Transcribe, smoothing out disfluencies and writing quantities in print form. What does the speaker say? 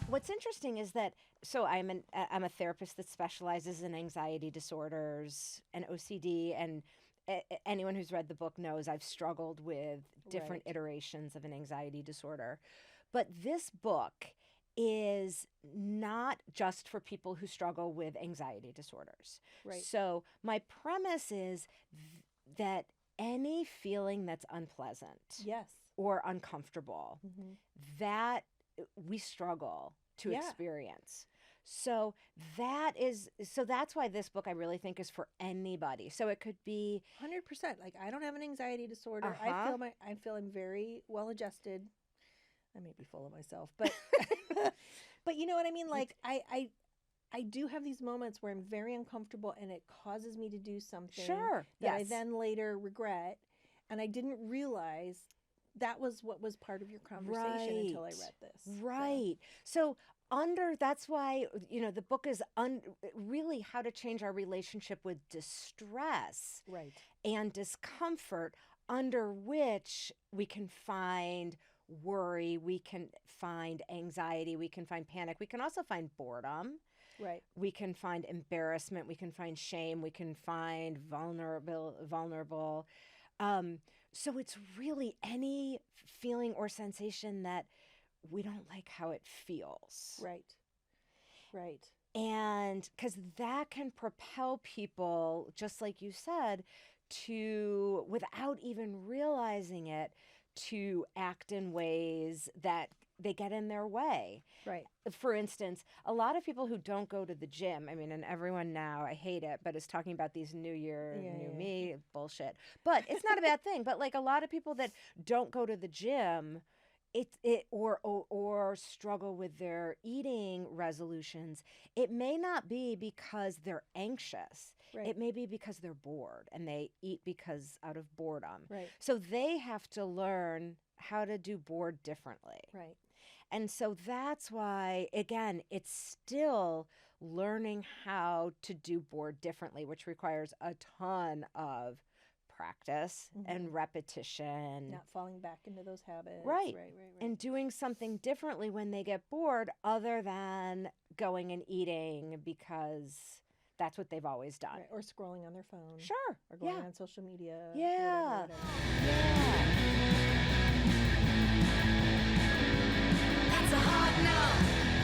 What's interesting is that I'm a therapist that specializes in anxiety disorders and OCD, and anyone who's read the book knows I've struggled with different Right. iterations of an anxiety disorder. But this book is not just for people who struggle with anxiety disorders. Right. So my premise is that any feeling that's unpleasant Yes. or uncomfortable, that we struggle to Yeah. experience. So that's why this book I really think is for anybody. So it could be 100%. Like, I don't have an anxiety disorder. uh-huh. I feel I'm very well adjusted. I may be full of myself, but but you know what I mean? Like, I do have these moments where I'm very uncomfortable and it causes me to do something Sure. that I Yes. then later regret. And I didn't realize that was what was part of your conversation until I read this. So, Right. So that's why the book is really how to change our relationship with distress right. and discomfort, under which we can find worry, we can find anxiety, we can find panic, we can also find boredom, Right. we can find embarrassment, we can find shame, we can find vulnerable. So it's really any feeling or sensation that we don't like how it feels. Right. Right. And because that can propel people, just like you said, to, without even realizing it, to act in ways that they get in their way. Right. For instance, a lot of people who don't go to the gym, I mean, and everyone now, I hate it, but is talking about these new year, Yeah, new yeah. me bullshit. But it's not a bad thing. But like a lot of people that don't go to the gym, or struggle with their eating resolutions, it may not be because they're anxious. Right. It may be because they're bored and they eat because out of boredom. Right. So they have to learn how to do bored differently. Right. And so that's why, again, it's still learning how to do board differently, which requires a ton of practice and repetition. Not falling back into those habits. Right. Right. Right. Right. And doing something differently when they get bored, other than going and eating because that's what they've always done. Right. Or scrolling on their phone. Sure. Or going Yeah. on social media. Yeah. Whatever, whatever. Yeah. That's a hard no.